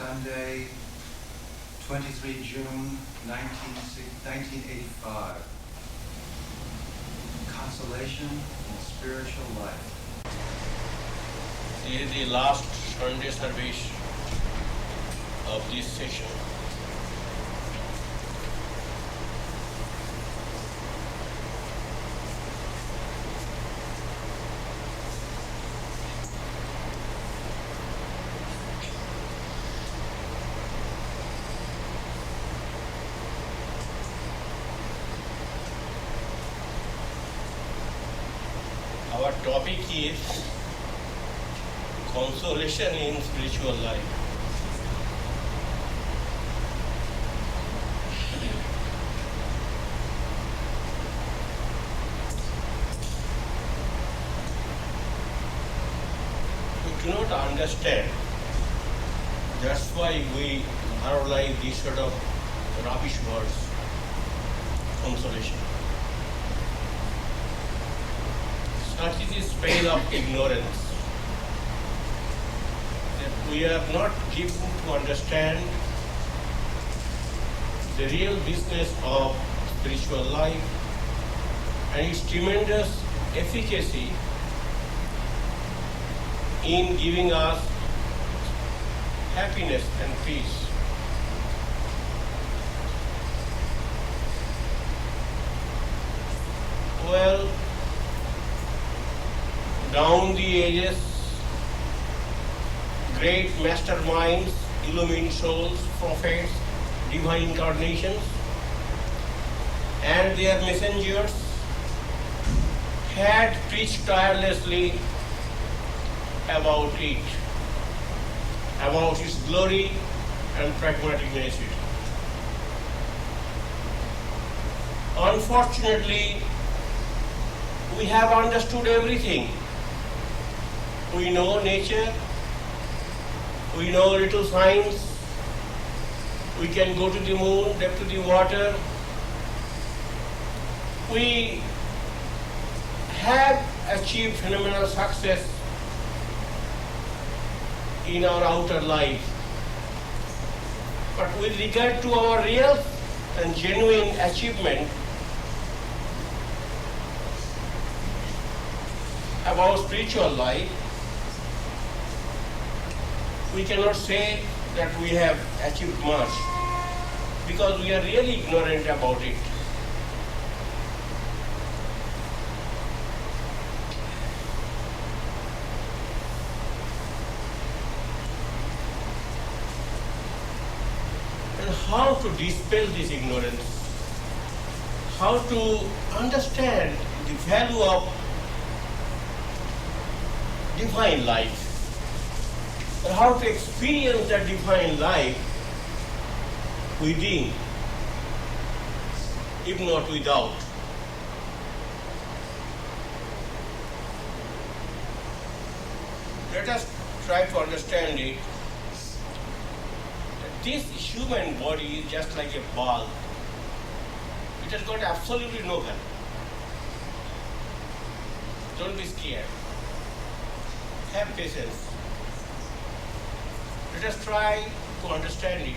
Sunday, 23 June 1985. Consolation in spiritual life. This is the last Sunday service of this session. Our topic is consolation in spiritual life. We do not understand. That's why we verbalize these sort of rubbish words, consolation. Such is the spell of ignorance, that we are not given to understand the real business of spiritual life and its tremendous efficacy in giving us happiness and peace. Well, down the ages, great masterminds, illumined souls, prophets, divine incarnations, and their messengers had preached tirelessly about it, about its glory and pragmatic nature. Unfortunately, we have understood everything. We know nature, we know little science, we can go to the moon, depth to the water. We have achieved phenomenal success in our outer life. But with regard to our real and genuine achievement about spiritual life, we cannot say that we have achieved much because we are really ignorant about it. And how to dispel this ignorance? How to understand the value of divine life? And how to experience that divine life within, if not without. Let us try to understand it. This human body is just like a ball. It has got absolutely no value. Don't be scared. Have patience. Let us try to understand it.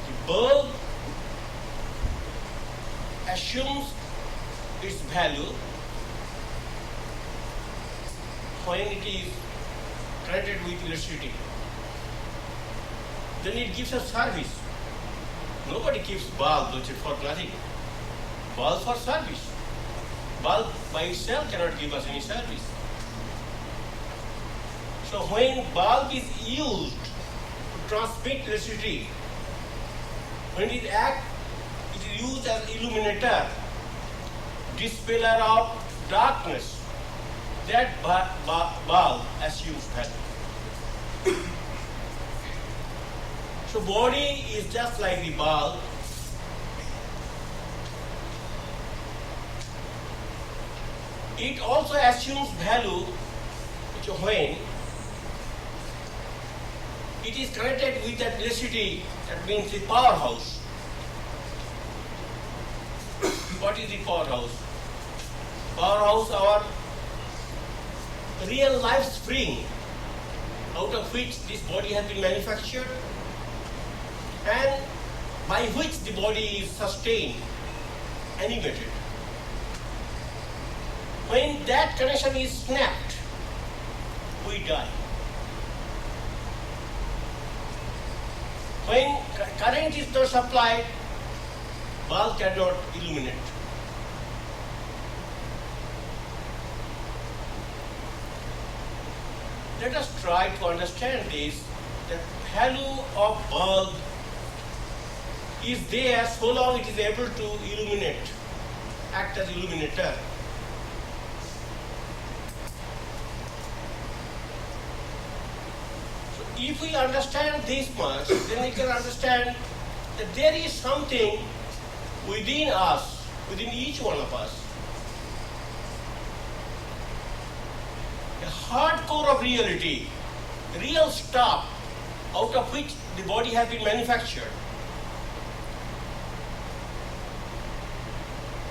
The bulb assumes its value when it is connected with electricity. Then it gives a service. Nobody keeps bulbs for nothing. Bulb for service. Bulb by itself cannot give us any service. So when bulb is used to transmit electricity, when it acts, it is used as illuminator, dispeller of darkness. That bulb assumes value. So body is just like the bulb. It also assumes value when it is connected with that electricity, that means the powerhouse. What is the powerhouse? Powerhouse, our real life spring, out of which this body has been manufactured and by which the body is sustained, animated. When that connection is snapped, we die. When current is not supplied, bulb cannot illuminate. Let us try to understand this. The value of bulb is there so long it is able to illuminate, act as illuminator. So if we understand this much, then we can understand that there is something within us, within each one of us, a hard core of reality, real stuff out of which the body has been manufactured.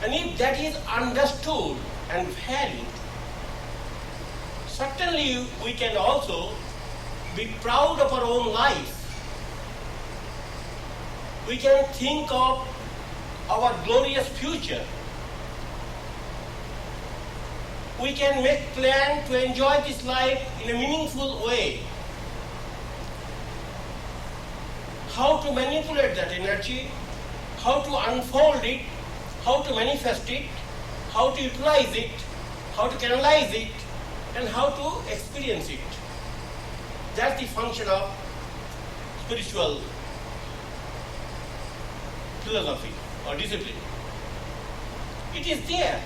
And if that is understood and valued, certainly we can also be proud of our own life. We can think of our glorious future. We can make plan to enjoy this life in a meaningful way. How to manipulate that energy, how to unfold it, how to manifest it, how to utilize it, how to canalize it, and how to experience it. That's the function of spiritual philosophy or discipline. It is there.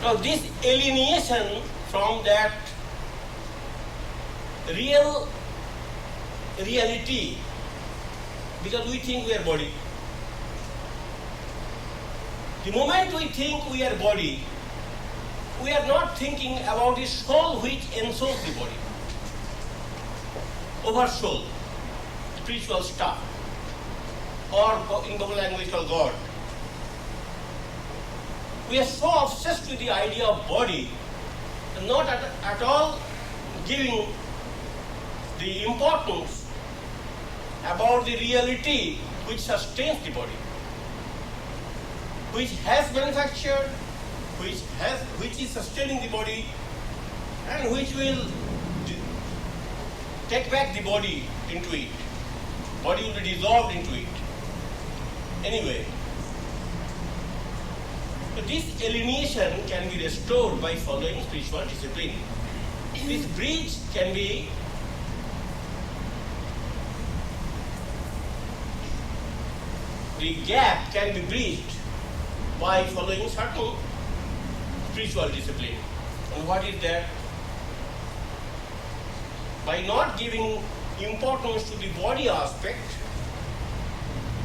Now this alienation from that reality, because we think we are body. The moment we think we are body, we are not thinking about the soul which ensouls the body. Over soul, spiritual stuff, or in Bible language called God. We are so obsessed with the idea of body, and not at all giving the importance about the reality which sustains the body, which has manufactured, which is sustaining the body, and which will take back the body into it. Body will be dissolved into it. Anyway, so this alienation can be restored by following spiritual discipline. This bridge can be the gap can be bridged by following certain spiritual discipline. And what is that? By not giving importance to the body aspect,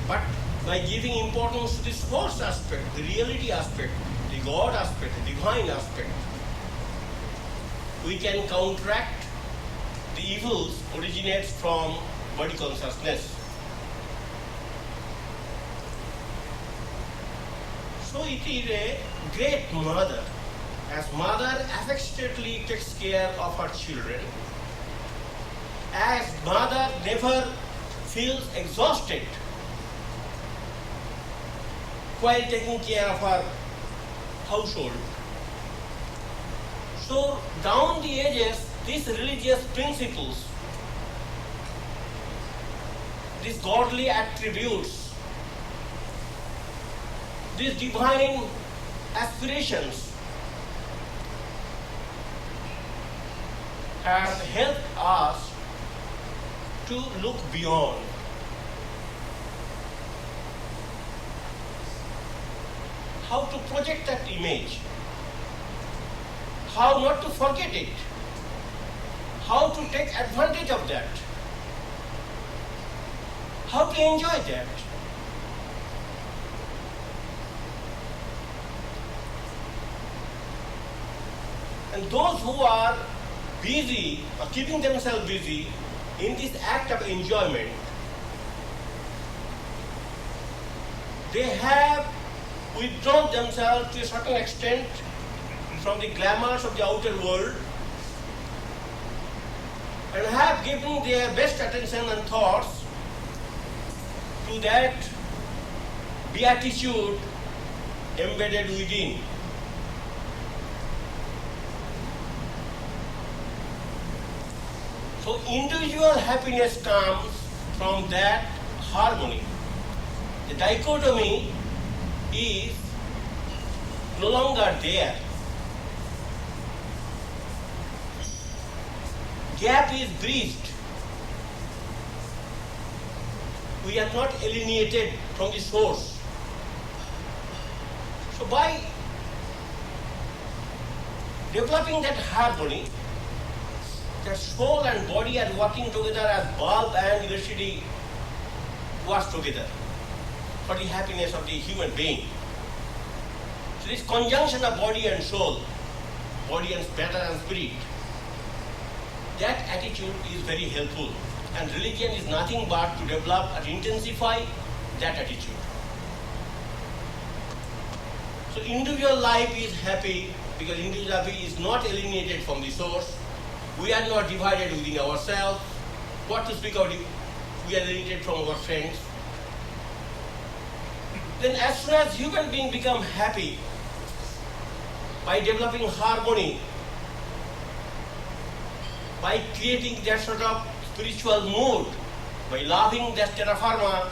but by giving importance to the source aspect, the reality aspect, the God aspect, the divine aspect, we can counteract the evils originates from body consciousness. So it is a great mother. As mother affectionately takes care of her children, as mother never feels exhausted while taking care of her household. So down the ages, these religious principles, these godly attributes, these divine aspirations have helped us to look beyond. How to project that image, how not to forget it, how to take advantage of that, how to enjoy that. And those who are busy or keeping themselves busy in this act of enjoyment, they have withdrawn themselves to a certain extent from the glamours of the outer world and have given their best attention and thoughts to that beatitude embedded within. So individual happiness comes from that harmony. The dichotomy is no longer there. Gap is bridged. We are not alienated from the source. So by developing that harmony, that soul and body are working together as bulb and electricity works together for the happiness of the human being. So this conjunction of body and soul, body and matter and spirit, that attitude is very helpful, and religion is nothing but to develop and intensify that attitude. So individual life is happy because individual life is not alienated from the source. We are not divided within ourselves. What to speak of, we are alienated from our friends. Then as soon as human beings become happy by developing harmony, by creating that sort of spiritual mood, by loving that terra firma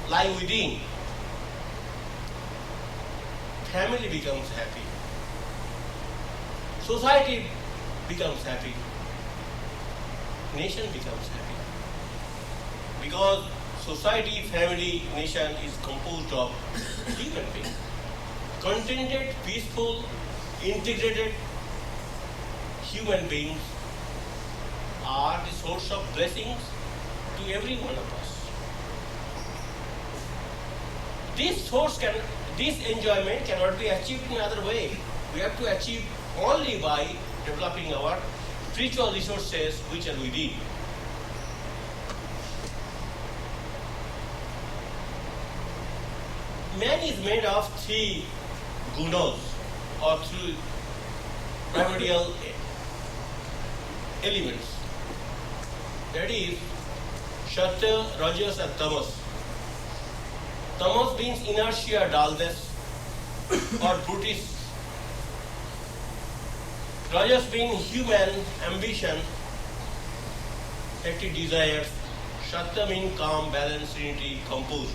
lying within, family becomes happy, society becomes happy, nation becomes happy. Because society, family, nation is composed of human beings. Contented, peaceful, integrated human beings are the source of blessings to every one of us. This enjoyment cannot be achieved in another way. We have to achieve only by developing our spiritual resources which are within. Man is made of three gunas or three primordial elements. That is Satya, Rajas and Tamas. Tamas means inertia, dullness or brutish. Rajas means human ambition, hectic desires. Satya means calm, balance, serenity, composed,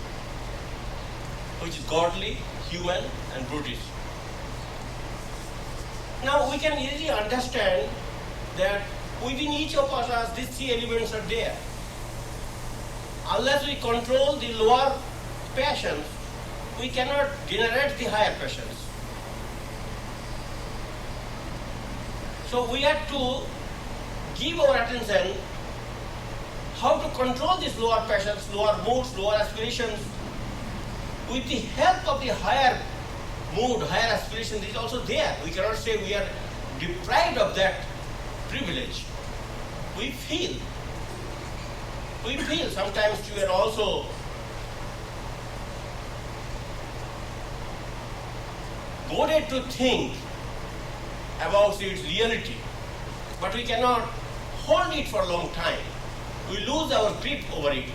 which is godly, human and brutish. Now we can easily understand that within each of us these three elements are there. Unless we control the lower passions, we cannot generate the higher passions. So we have to give our attention how to control these lower passions, lower moods, lower aspirations with the help of the higher mood, higher aspiration is also there. We cannot say we are deprived of that privilege. We feel sometimes we are also goaded to think about its reality, but we cannot hold it for a long time. We lose our grip over it.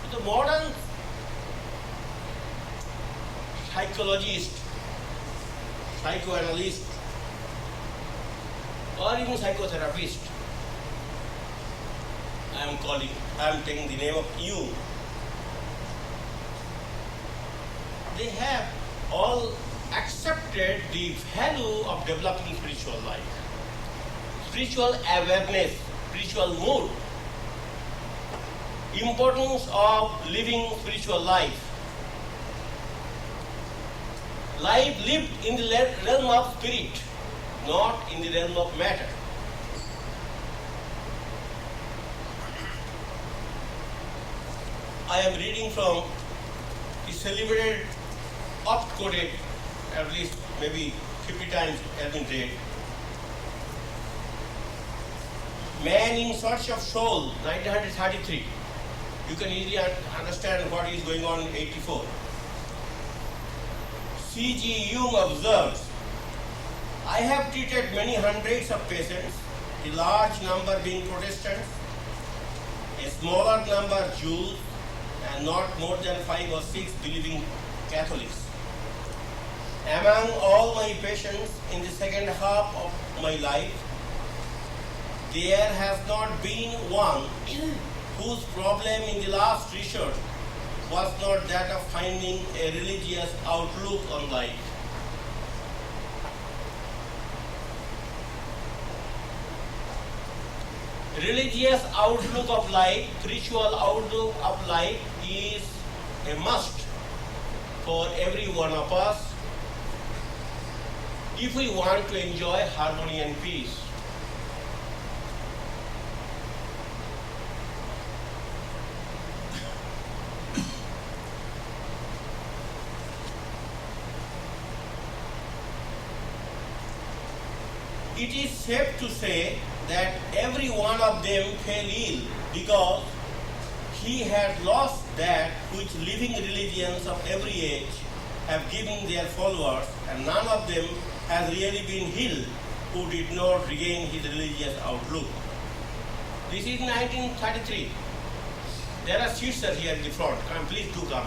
So the modern psychologist, psychoanalyst, or even psychotherapist, I am taking the name of you. They have all accepted the value of developing spiritual life, spiritual awareness, spiritual mood, importance of living spiritual life. Life lived in the realm of spirit, not in the realm of matter. I am reading from the celebrated, oft-quoted at least maybe 50 times has been read. Man in Search of Soul, 1933. You can easily understand what is going on in 84. C.G. Jung observes, I have treated many hundreds of patients, a large number being Protestants, a smaller number Jews, and not more than 5 or 6 believing Catholics. Among all my patients in the second half of my life, there has not been one whose problem in the last resort was not that of finding a religious outlook on life. Religious outlook of life, spiritual outlook of life is a must for every one of us if we want to enjoy harmony and peace. It is safe to say that every one of them fell ill because he had lost that which living religions of every age have given their followers, and none of them has really been healed who did not regain his religious outlook. This is 1933. There are sisters here at the front. Come, please do come.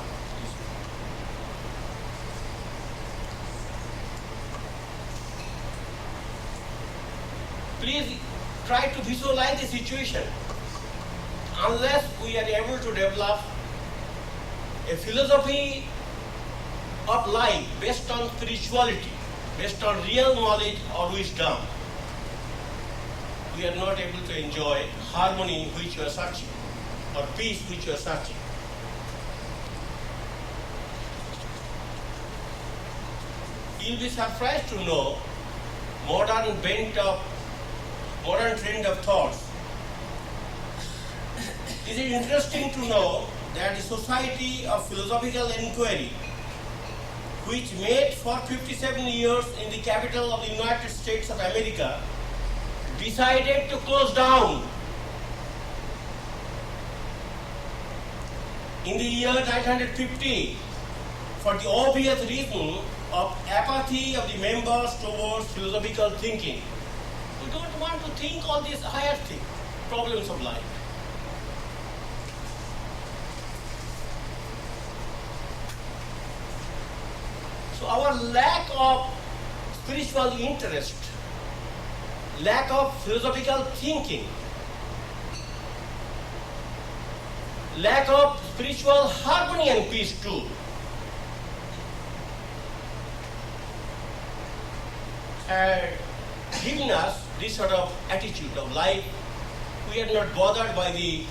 Please try to visualize the situation. Unless we are able to develop a philosophy of life based on spirituality, based on real knowledge or wisdom, we are not able to enjoy harmony which you are searching, or peace which you are searching. You'll be surprised to know modern trend of thoughts. It is interesting to know that the Society of Philosophical Inquiry, which met for 57 years in the capital of the United States of America, decided to close down in the year 1950 for the obvious reason of apathy of the members towards philosophical thinking. We don't want to think all these higher things, problems of life. So our lack of spiritual interest, lack of philosophical thinking, lack of spiritual harmony and peace too, had given us this sort of attitude of life. We are not bothered by the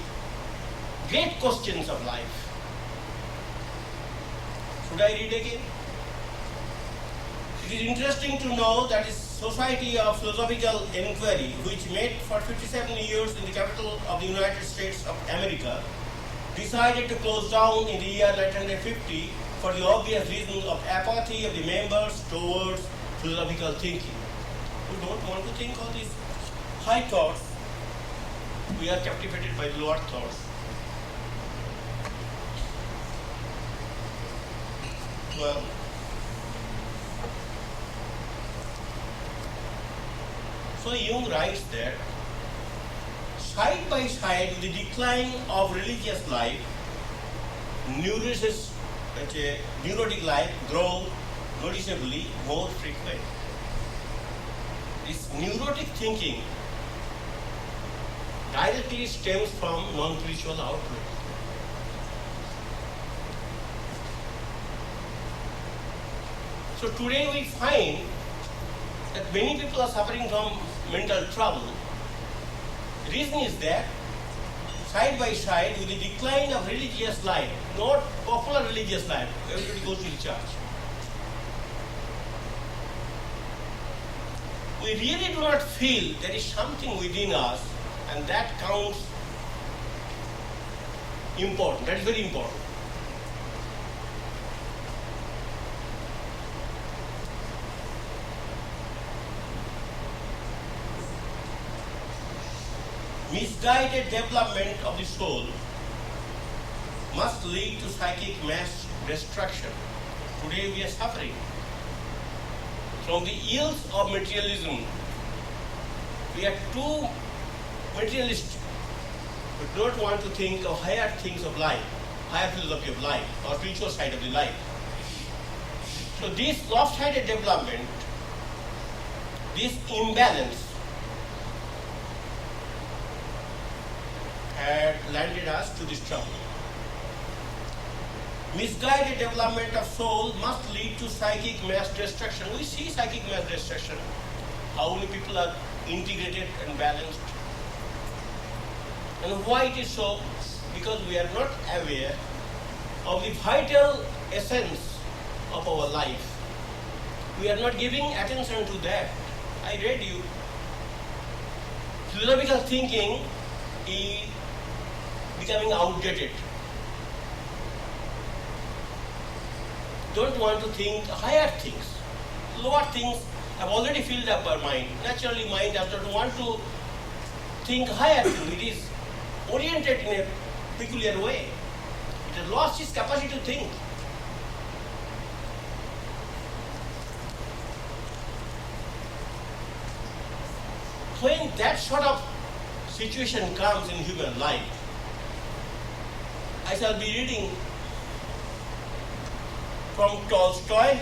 great questions of life. Should I read again? It is interesting to know that the Society of Philosophical Inquiry, which met for 57 years in the capital of the United States of America, decided to close down in the year 1950 for the obvious reason of apathy of the members towards philosophical thinking. We don't want to think all these high thoughts. We are captivated by lower thoughts. Well, so Jung writes that side by side with the decline of religious life, neurotic life grows noticeably more frequent. This neurotic thinking directly stems from non-spiritual outlook. So today we find that many people are suffering from mental trouble. The reason is that side by side with the decline of religious life, not popular religious life, everybody goes to the church. We really do not feel there is something within us, and that counts important. That is very important. misguided development of the soul must lead to psychic mass destruction. Today we are suffering from the ills of materialism. We are too materialistic. We don't want to think of higher things of life, higher philosophy of life, or spiritual side of the life. So this lopsided development, this imbalance had landed us to this trouble. Misguided development of soul must lead to psychic mass destruction. We see psychic mass destruction. How many people are integrated and balanced? And why it is so? Because we are not aware of the vital essence of our life. We are not giving attention to that. I read you. Philosophical thinking is becoming outdated. Don't want to think higher things. Lower things have already filled up our mind. Naturally, mind does not want to think higher things. It is oriented in a peculiar way. It has lost its capacity to think. When that sort of situation comes in human life, I shall be reading from Tolstoy,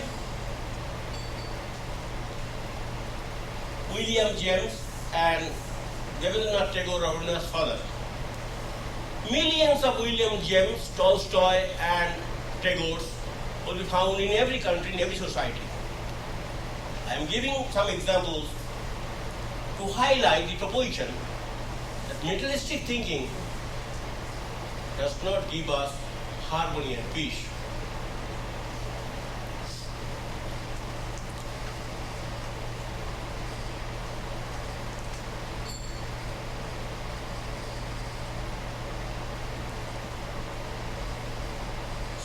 William James, and Rabindranath Tagore, Rabindranath's father. Millions of William James, Tolstoy, and Tagore's will be found in every country, in every society. I am giving some examples to highlight the proposition that materialistic thinking does not give us harmony and peace.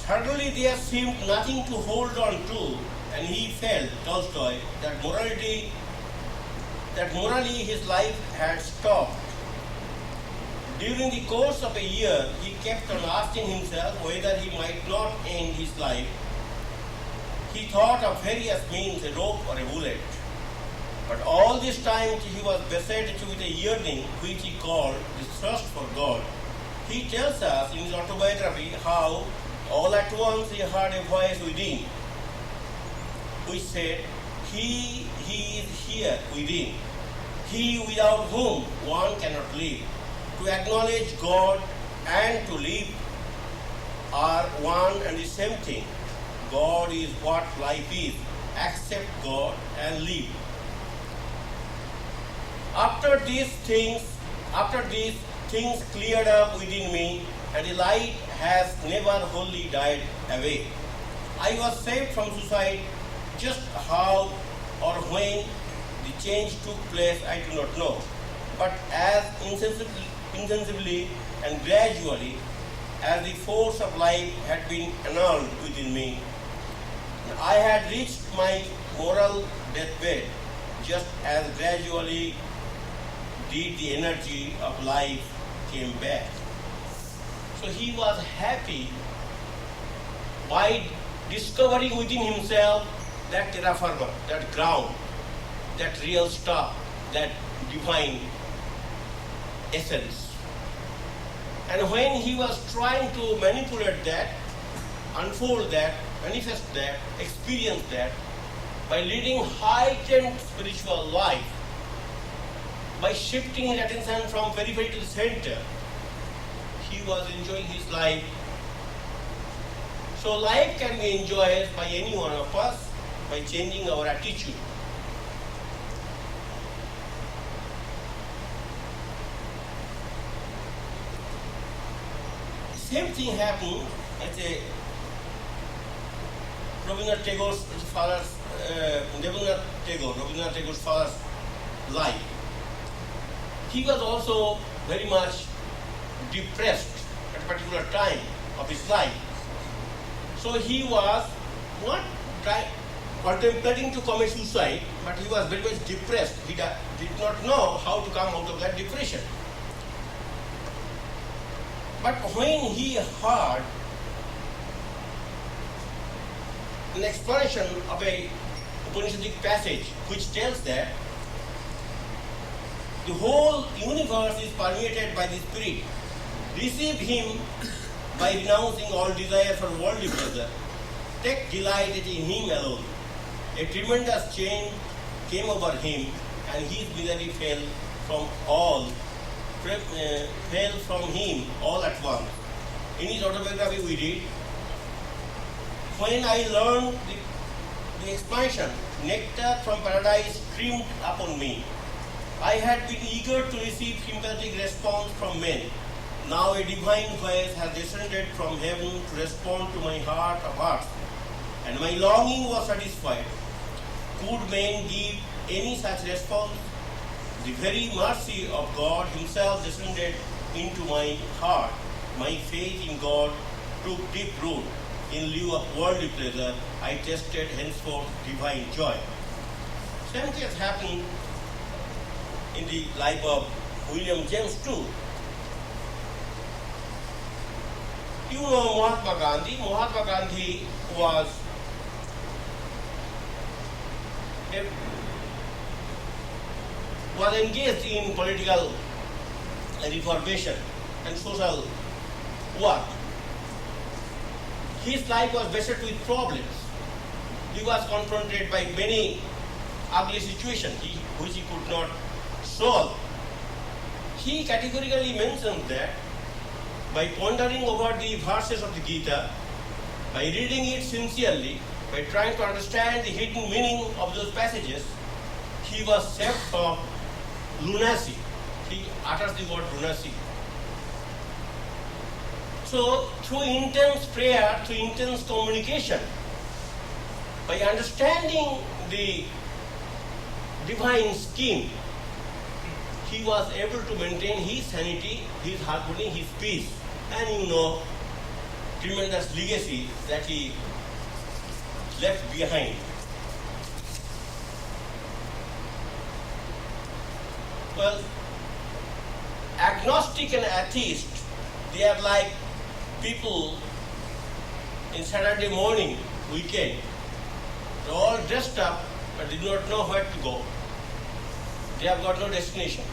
Suddenly there seemed nothing to hold on to, and he felt, Tolstoy, that morally his life had stopped. During the course of a year, he kept on asking himself whether he might not end his life. He thought of various means, a rope or a bullet. But all this time he was beset with a yearning which he called the thirst for God. He tells us in his autobiography how all at once he heard a voice within, which said, He is here within, He without whom one cannot live. To acknowledge God and to live are one and the same thing. God is what life is. Accept God and live. After these things cleared up within me, and the light has never wholly died away. I was saved from suicide. Just how or when the change took place, I do not know. But as insensibly and gradually as the force of life had been annulled within me, I had reached my moral deathbed, just as gradually did the energy of life came back. So he was happy by discovering within himself that terra firma, that ground, that real stuff, that divine essence. And when he was trying to manipulate that, unfold that, manifest that, experience that, by leading heightened spiritual life, by shifting his attention from periphery to the center, he was enjoying his life. So life can be enjoyed by any one of us by changing our attitude. Same thing happened at Rabindranath Tagore's father's life. He was also very much depressed at a particular time of his life. So he was not contemplating to commit suicide, but he was very much depressed. He did not know how to come out of that depression. But when he heard an explanation of a Upanishadic passage which tells that the whole universe is permeated by the Spirit, receive him by renouncing all desire for worldly pleasure, take delight in him alone. A tremendous change came over him, and his misery fell from him all at once. In his autobiography we read, when I learned the expansion, nectar from paradise streamed upon me. I had been eager to receive sympathetic response from men. Now a divine voice has descended from heaven to respond to my heart of hearts, and my longing was satisfied. Could men give any such response? The very mercy of God himself descended into my heart. My faith in God took deep root. In lieu of worldly pleasure, I tasted henceforth divine joy. Same case happened in the life of William James too. You know Mahatma Gandhi. Mahatma Gandhi was engaged in political reformation and social work. His life was beset with problems. He was confronted by many ugly situations which he could not solve. He categorically mentions that by pondering over the verses of the Gita, by reading it sincerely, by trying to understand the hidden meaning of those passages, he was saved from lunacy. He utters the word lunacy. So, through intense prayer, through intense communication, by understanding the divine scheme, he was able to maintain his sanity, his harmony, his peace, and tremendous legacy that he left behind. Well, agnostic and atheist, they are like people in Saturday morning, weekend. They're all dressed up, but they do not know where to go. They have got no destination.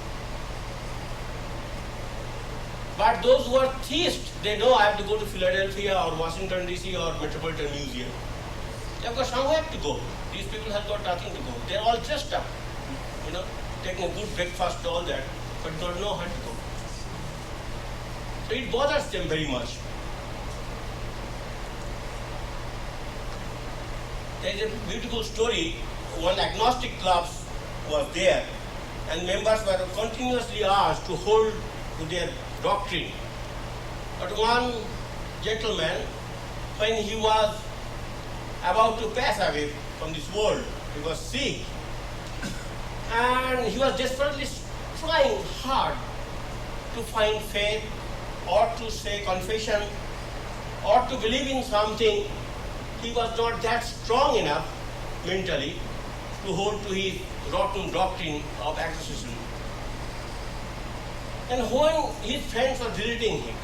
But those who are theists, they know I have to go to Philadelphia or Washington DC or Metropolitan Museum. They have got somewhere to go. These people have got nothing to go. They are all dressed up, taking a good breakfast, all that, but don't know how to go. So it bothers them very much. There is a beautiful story. One agnostic club was there, and members were continuously asked to hold to their doctrine. But one gentleman, when he was about to pass away from this world, he was sick, and he was desperately trying hard to find faith, or to say confession, or to believe in something. He was not that strong enough mentally to hold to his rotten doctrine of agnosticism. And when his friends were visiting him,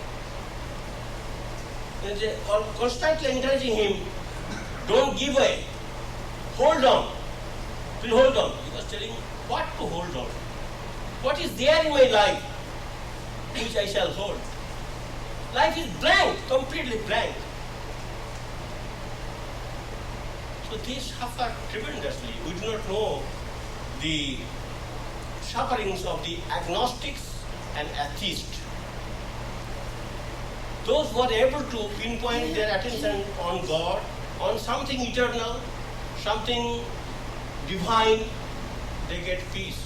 they were constantly encouraging him, don't give way, hold on, please hold on. He was telling what to hold on. What is there in my life which I shall hold? Life is blank, completely blank. So they suffer tremendously. We do not know the sufferings of the agnostics and atheists. Those who are able to pinpoint their attention on God, on something eternal, something divine, they get peace.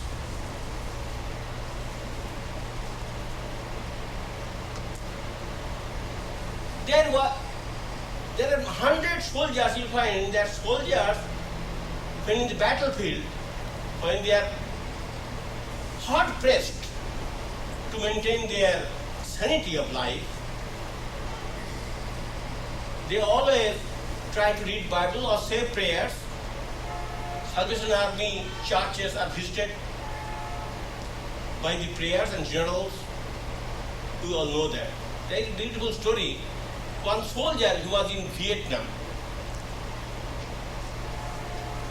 There are 100 soldiers. You find that soldiers, when in the battlefield, when they are hard pressed to maintain their sanity of life, they always try to read Bible or say prayers. Salvation Army churches are visited by the prayers and generals. We all know that. There is a beautiful story. One soldier who was in Vietnam,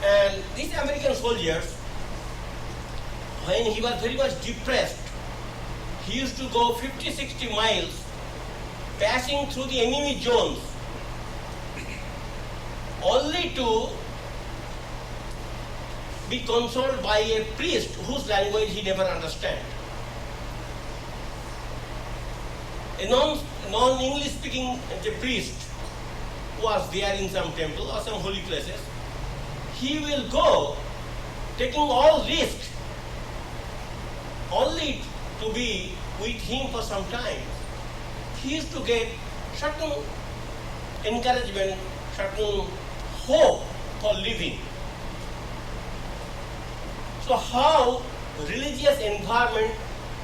and these American soldiers, when he was very much depressed, he used to go 50-60 miles passing through the enemy zones only to be consoled by a priest whose language he never understood. A non-English speaking priest was there in some temple or some holy places. He will go taking all risk only to be with him for some time. He used to get certain encouragement, certain hope for living. So how religious environment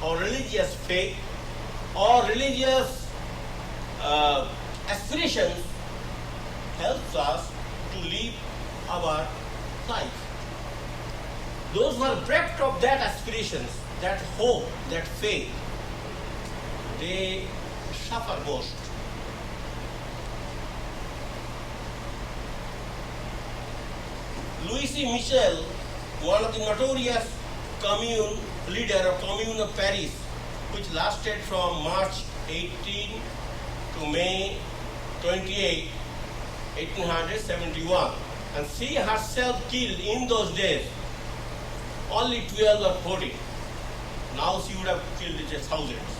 or religious faith or religious aspirations helps us to live our life. Those who are bereft of that aspirations, that hope, that faith, they suffer most. Louis Michel, one of the notorious commune leader of Commune of Paris, which lasted from March 18 to May 28, 1871, and she herself killed in those days only 12 or 14. Now she would have killed thousands.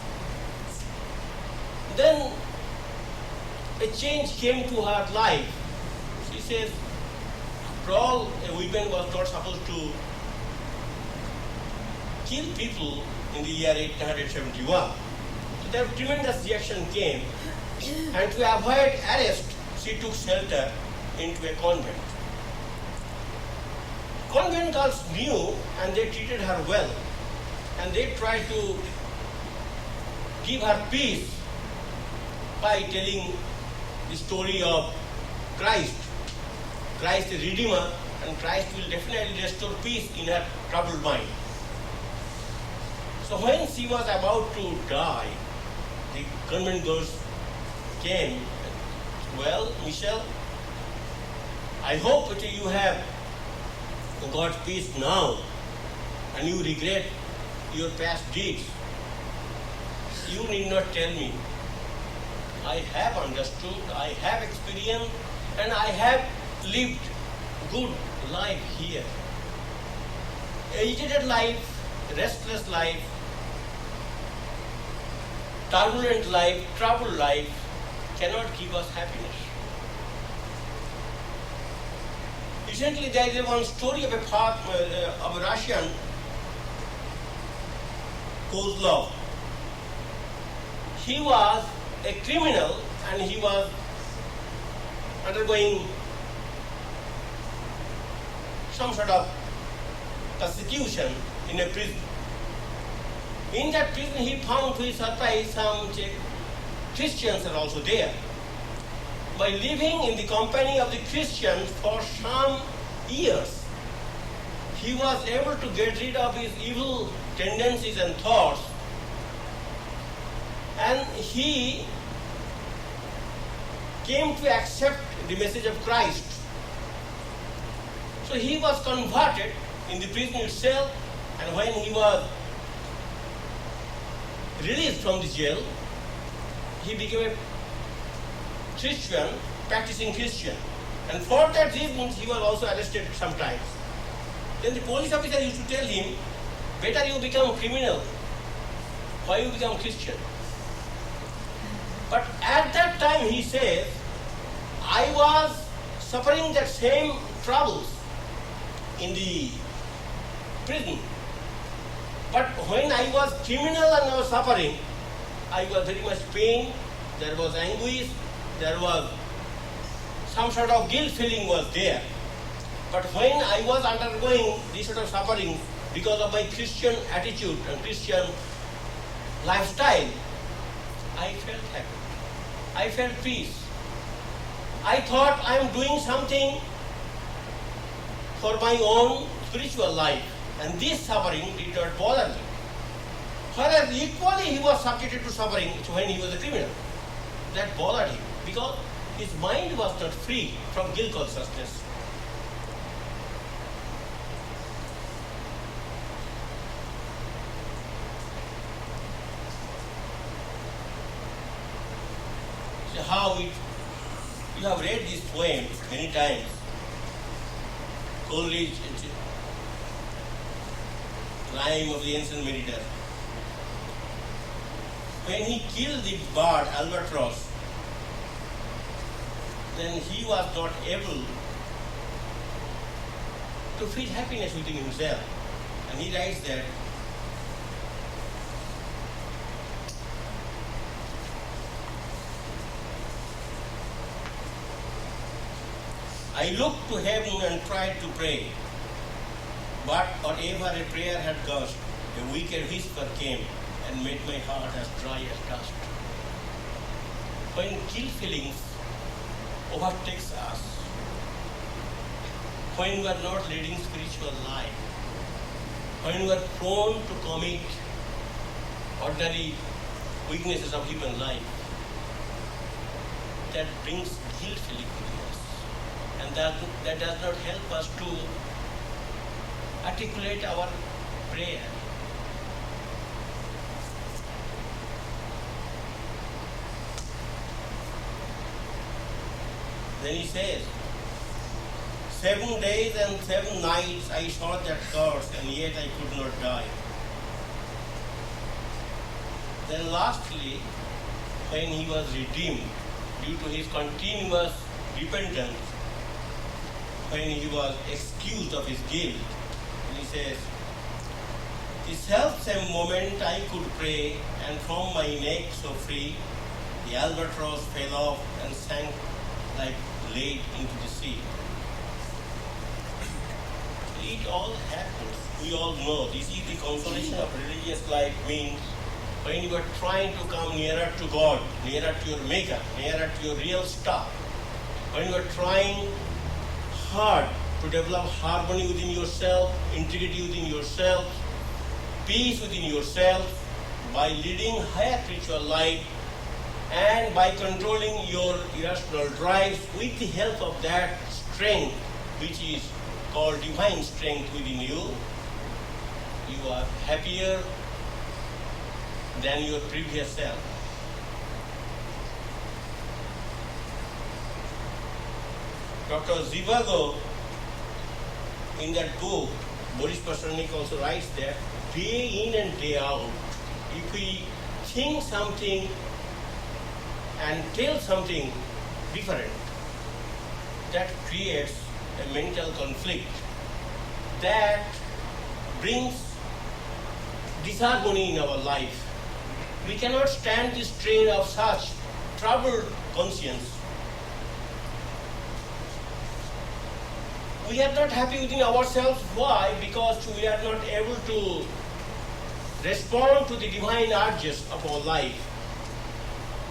Then a change came to her life. She says, after all, a woman was not supposed to kill people in the year 1871. So there tremendous reaction came, and to avoid arrest, she took shelter into a convent. Convent girls knew, and they treated her well, and they tried to give her peace by telling the story of Christ. Christ is Redeemer, and Christ will definitely restore peace in her troubled mind. So when she was about to die, the convent girls came. Well, Michelle, I hope that you have got peace now and you regret your past deeds. You need not tell me. I have understood, I have experienced, and I have lived good life here. Agitated life, restless life, turbulent life, troubled life cannot give us happiness. Recently there is one story of a Russian Kozlov. He was a criminal and he was undergoing some sort of persecution in a prison. In that prison he found to his surprise some Christians are also there. By living in the company of the Christians for some years, he was able to get rid of his evil tendencies and thoughts, and he came to accept the message of Christ. So he was converted in the prison itself, and when he was released from the jail, he became a Christian, practicing Christian. And for that reason, he was also arrested sometimes. Then the police officer used to tell him, better you become criminal, why you become Christian? But at that time he says, I was suffering that same troubles in the prison. But when I was criminal and I was suffering, I was very much pain, there was anguish, there was some sort of guilt feeling was there. But when I was undergoing this sort of suffering because of my Christian attitude and Christian lifestyle, I felt happy. I felt peace. I thought I am doing something for my own spiritual life, and this suffering did not bother me. Whereas equally he was subjected to suffering when he was a criminal. that bothered him because his mind was not free from guilt consciousness. So how it, you have read this poem many times. Coleridge, rhyme of the ancient meditator. When he killed the bird albatross, then he was not able to feel happiness within himself. And he writes that I looked to heaven and tried to pray, but whatever a prayer had gushed, a wicked whisper came and made my heart as dry as dust. When guilt feelings overtakes us, when we are not leading spiritual life, when we are prone to commit ordinary weaknesses of human life, that brings guilt feeling within us. And that does not help us to articulate our prayer. Then he says, 7 days and 7 nights I saw that curse, and yet I could not die. Then lastly, when he was redeemed due to his continuous repentance, when he was excused of his guilt, he says, the self-same moment I could pray, and from my neck so free, the albatross fell off and sank like lead into the sea. It all happens. We all know this is the consolation of religious life means when you are trying to come nearer to God, nearer to your Maker, nearer to your real stuff, when you are trying hard to develop harmony within yourself, integrity within yourself, peace within yourself, by leading higher spiritual life and by controlling your irrational drives with the help of that strength which is called divine strength within you, you are happier than your previous self. Dr. Zhivago, in that book, Boris Pasternak also writes that day in and day out, if we think something and tell something different, that creates a mental conflict that brings disharmony in our life. We cannot stand the strain of such troubled conscience. We are not happy within ourselves. Why? Because we are not able to respond to the divine urges of our life.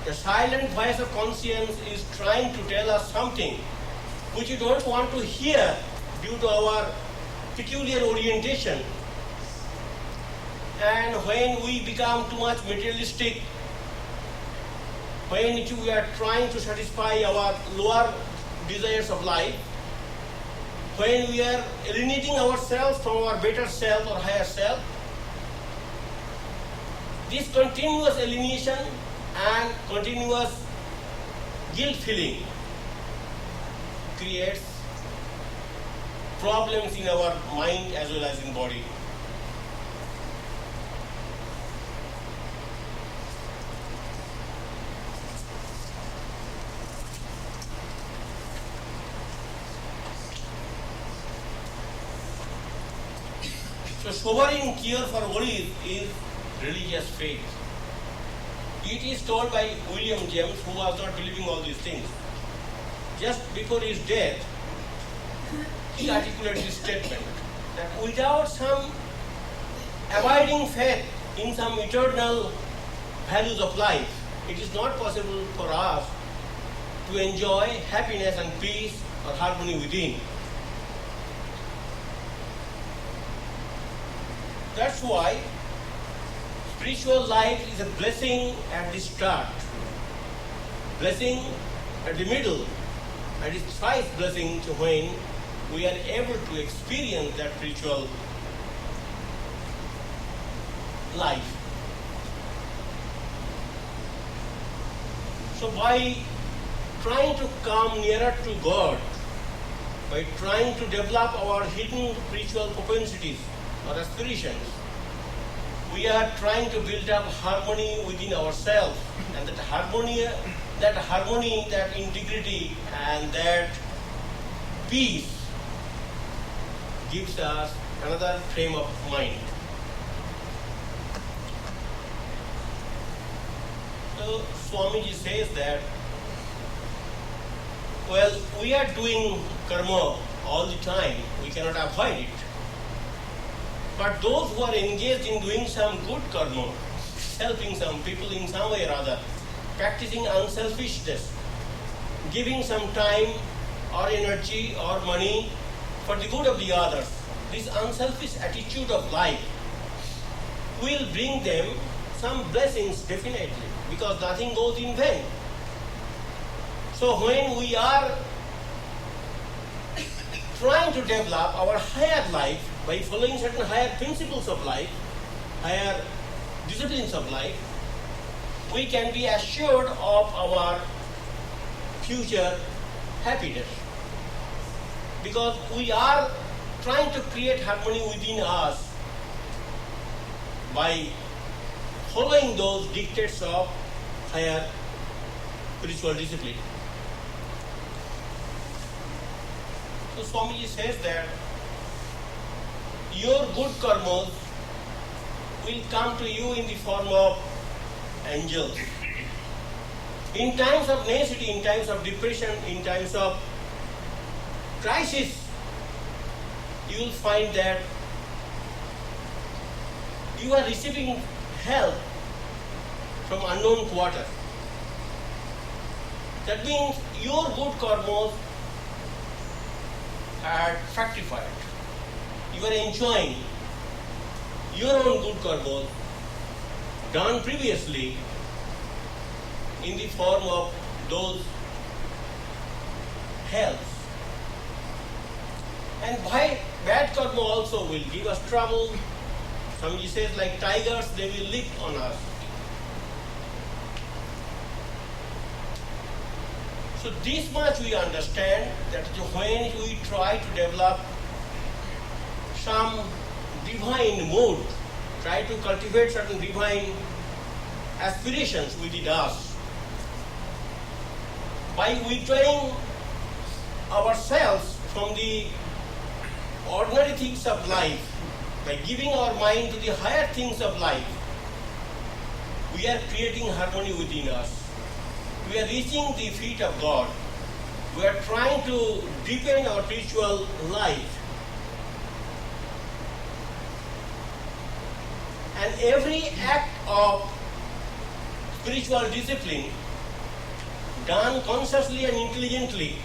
The silent voice of conscience is trying to tell us something which we don't want to hear due to our peculiar orientation. And when we become too much materialistic, when we are trying to satisfy our lower desires of life, when we are alienating ourselves from our better self or higher self, this continuous alienation and continuous guilt feeling creates problems in our mind as well as in body. So sobering cure for worries is religious faith. It is told by William James, who was not believing all these things. Just before his death, he articulated this statement that without some abiding faith in some eternal values of life, it is not possible for us to enjoy happiness and peace or harmony within. That's why spiritual life is a blessing at the start, blessing at the middle, and it's thrice blessing to when we are able to experience that spiritual life. So by trying to come nearer to God, by trying to develop our hidden spiritual propensities or aspirations, we are trying to build up harmony within ourselves, and that harmony, that integrity, and that peace gives us another frame of mind. So Swamiji says that, well, we are doing karma all the time, we cannot avoid it. But those who are engaged in doing some good karma, helping some people in some way or other, practicing unselfishness, giving some time or energy or money for the good of the others, this unselfish attitude of life will bring them some blessings definitely, because nothing goes in vain. So when we are trying to develop our higher life by following certain higher principles of life, higher disciplines of life, we can be assured of our future happiness. Because we are trying to create harmony within us by following those dictates of higher spiritual discipline. So Swamiji says that your good karmas will come to you in the form of angels. In times of necessity, in times of depression, in times of crisis, you will find that you are receiving help from unknown quarter. That means your good karmas are fructified. You are enjoying your own good karmas done previously in the form of those helps. And bad karma also will give us trouble. Swamiji says, like tigers, they will leap on us. So this much we understand, that when we try to develop some divine mood, try to cultivate certain divine aspirations within us, by withdrawing ourselves from the ordinary things of life, by giving our mind to the higher things of life, we are creating harmony within us. We are reaching the feet of God. We are trying to deepen our spiritual life. And every act of spiritual discipline done consciously and intelligently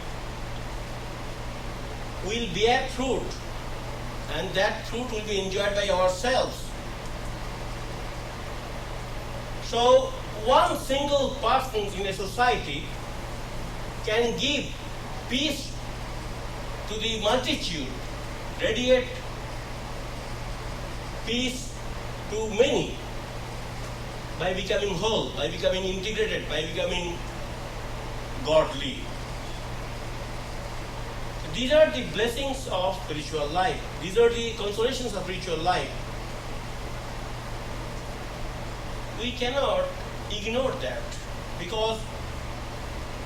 will bear fruit, and that fruit will be enjoyed by ourselves. So one single person in a society can give peace to the multitude, radiate peace to many, by becoming whole, by becoming integrated, by becoming godly. These are the blessings of spiritual life. These are the consolations of spiritual life. We cannot ignore that, because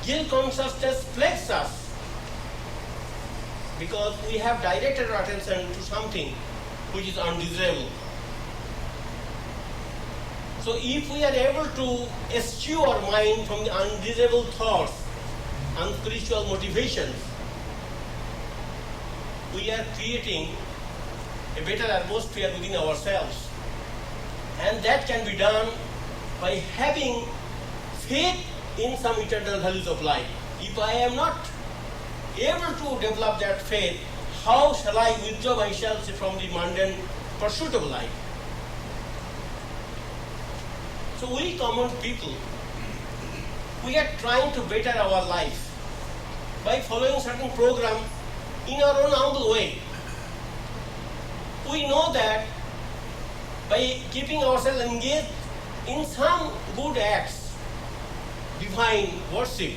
guilt consciousness plagues us, because we have directed our attention to something which is undesirable. So if we are able to eschew our mind from the undesirable thoughts and spiritual motivations, we are creating a better atmosphere within ourselves. And that can be done by having faith in some eternal values of life. If I am not able to develop that faith, how shall I withdraw myself from the mundane pursuit of life? So we common people we are trying to better our life by following certain program in our own humble way. We know that by keeping ourselves engaged in some good acts, divine worship,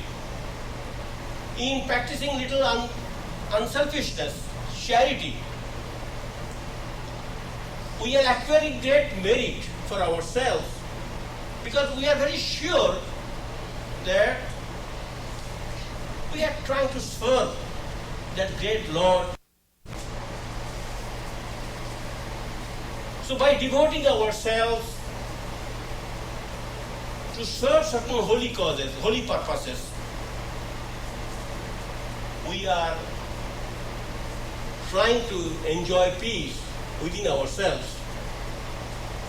in practicing little unselfishness, charity, we are acquiring great merit for ourselves because we are very sure that we are trying to serve that great Lord. So by devoting ourselves to serve certain holy causes, holy purposes, we are trying to enjoy peace within ourselves.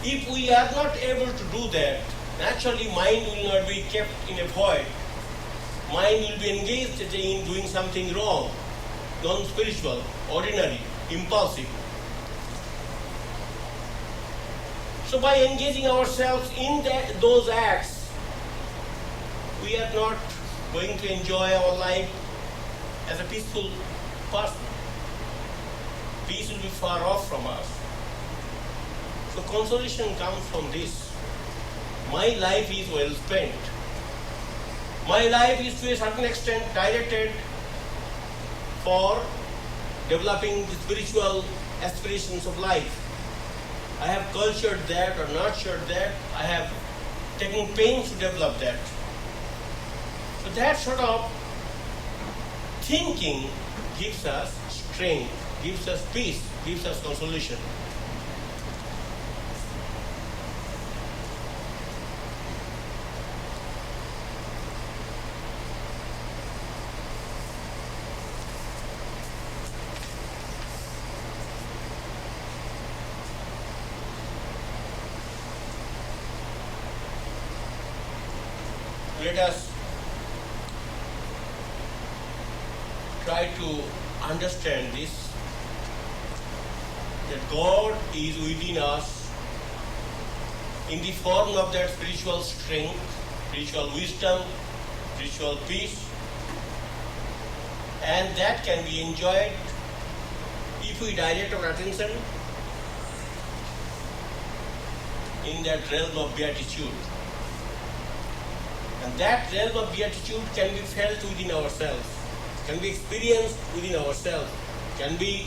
If we are not able to do that, naturally mind will not be kept in a void. Mind will be engaged in doing something wrong, non-spiritual, ordinary, impulsive. So by engaging ourselves in those acts, we are not going to enjoy our life as a peaceful person. Peace will be far off from us. So consolation comes from this. My life is well spent. My life is to a certain extent directed for developing the spiritual aspirations of life. I have cultured that or nurtured that. I have taken pains to develop that. So that sort of thinking gives us strength, gives us peace, gives us consolation. Let us try to understand this, that God is within us in the form of that spiritual strength, spiritual wisdom, spiritual peace, and that can be enjoyed if we direct our attention in that realm of beatitude. And that realm of beatitude can be felt within ourselves, can be experienced within ourselves, can be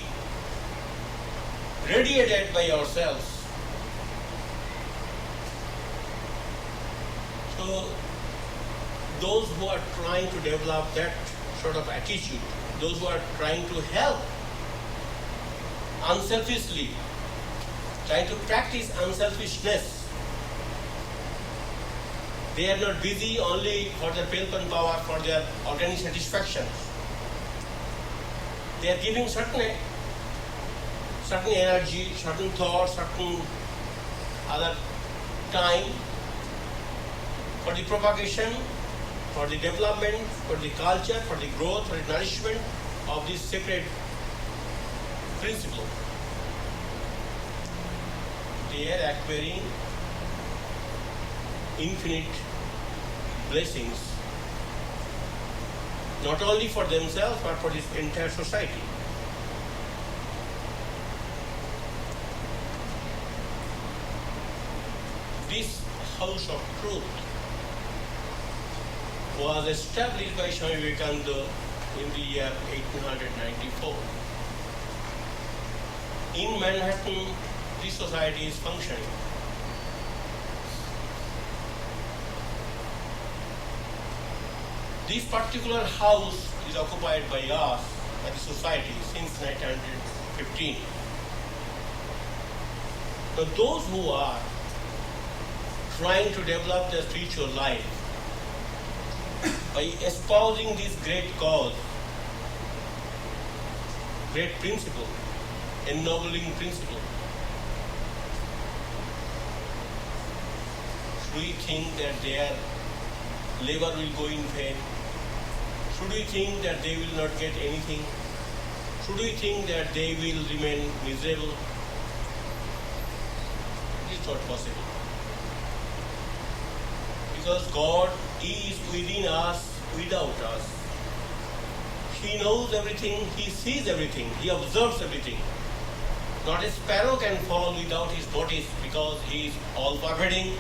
radiated by ourselves. So those who are trying to develop that sort of attitude, those who are trying to help unselfishly, trying to practice unselfishness, they are not busy only for their pelp and power, for their organic satisfactions. They are giving certain energy, certain thought, certain other time for the propagation, for the development, for the culture, for the growth, for the nourishment of this sacred principle. They are acquiring infinite blessings, not only for themselves but for this entire society. This house of truth was established by Swami Vivekananda in the year 1894. In Manhattan, this society is functioning. This particular house is occupied by us, by the society, since 1915. But those who are trying to develop their spiritual life by espousing this great cause, great principle, ennobling principle, should we think that their labor will go in vain? Should we think that they will not get anything? Should we think that they will remain miserable? It is not possible. Because God is within us, without us. He knows everything, he sees everything, he observes everything. Not a sparrow can fall without his notice because he is all-pervading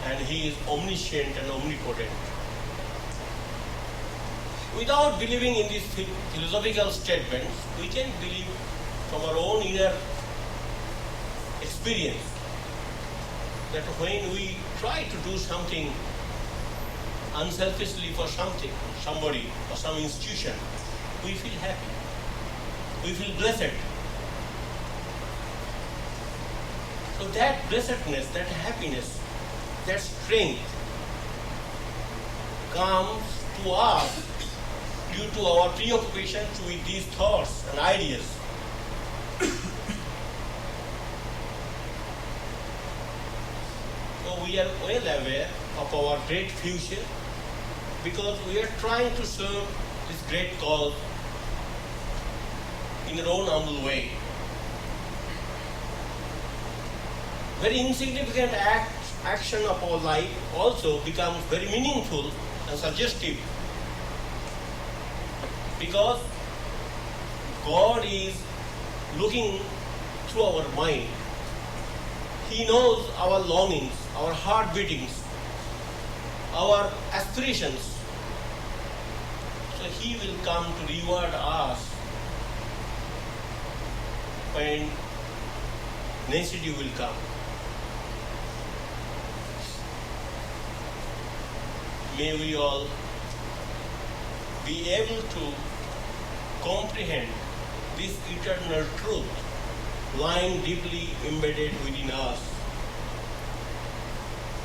and he is omniscient and omnipotent. Without believing in these philosophical statements, we can believe from our own inner experience that when we try to do something unselfishly for something, somebody or some institution, we feel happy, we feel blessed. So that blessedness, that happiness, that strength comes to us due to our preoccupation with these thoughts and ideas. So we are well aware of our great future because we are trying to serve this great cause in our own humble way. Very insignificant action of our life also becomes very meaningful and suggestive because God is looking through our mind. He knows our longings, our heart beatings, our aspirations. So He will come to reward us when necessity will come. May we all be able to comprehend this eternal truth lying deeply embedded within us.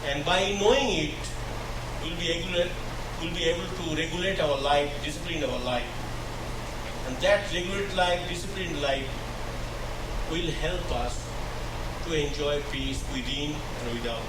And by knowing it, we'll be able to regulate our life, discipline our life. And that regulated life, disciplined life will help us to enjoy peace within and without.